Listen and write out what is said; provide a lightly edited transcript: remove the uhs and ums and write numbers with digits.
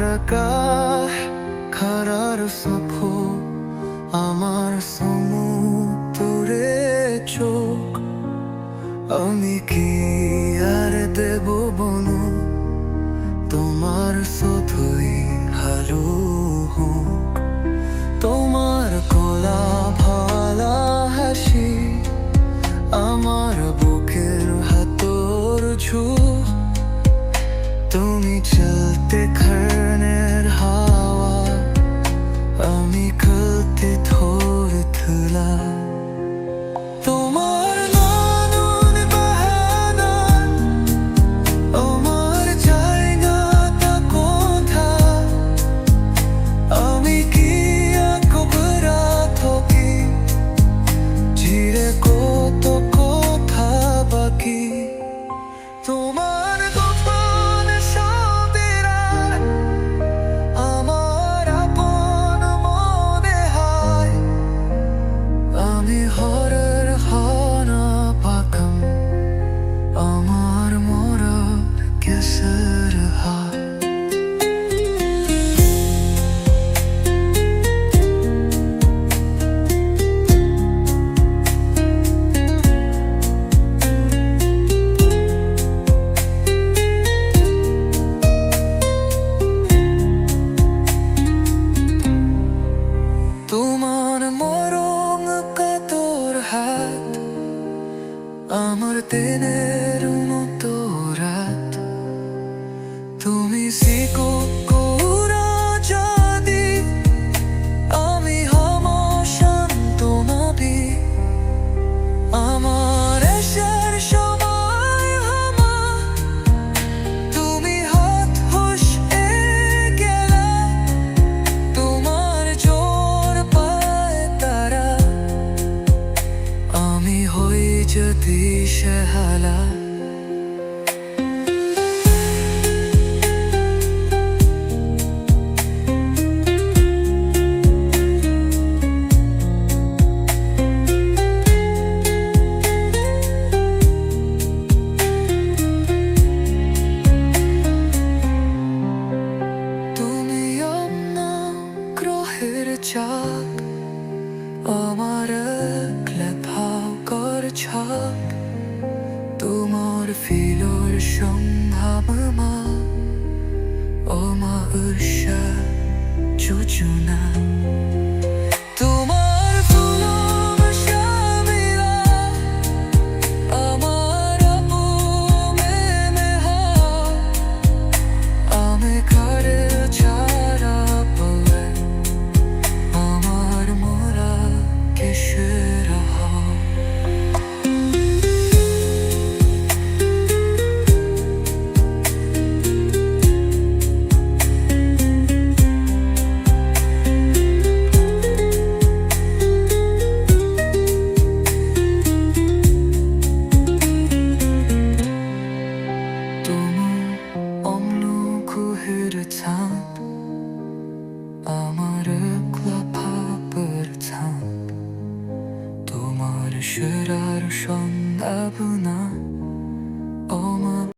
আকাশ খারার সফো আমার সমুদ্রে চোখ আমি কি আর দেব বনু তোমার শুধুই হালু হোক তোমার কলা ভালা হাসি আমার বুকের হাতর ঝুঁক তুমি চলতে খরনের হাওয়া আমি খুলতে থোর থুলা তোমার নানুন বাহানা আমার জায়গাটা কোথায় আমি কি আকবরা থকি ঝিরে কত কথা বাকি তোমার গোপন সবিরার আমার আপন মনে হয় আমি হরের হানা পাকাম আমার মরার কেসের হায় তোমার মরং কাতর হাত আমার দিনের মতো রাত তুমি শিখো কোরা যদি আমি হম শান্ত নবী আমার এসের সময় হামা তুমি হাত হুশ এ গেলা তোমার জোর পায় তারা আমি হই যদি শেহালা তুমি অন্য গ্রহের চাঁদ আমার ক্লেভাগর ছাপ তোমার ফিলর সম্ভাবনা ও মা উষা যোজনা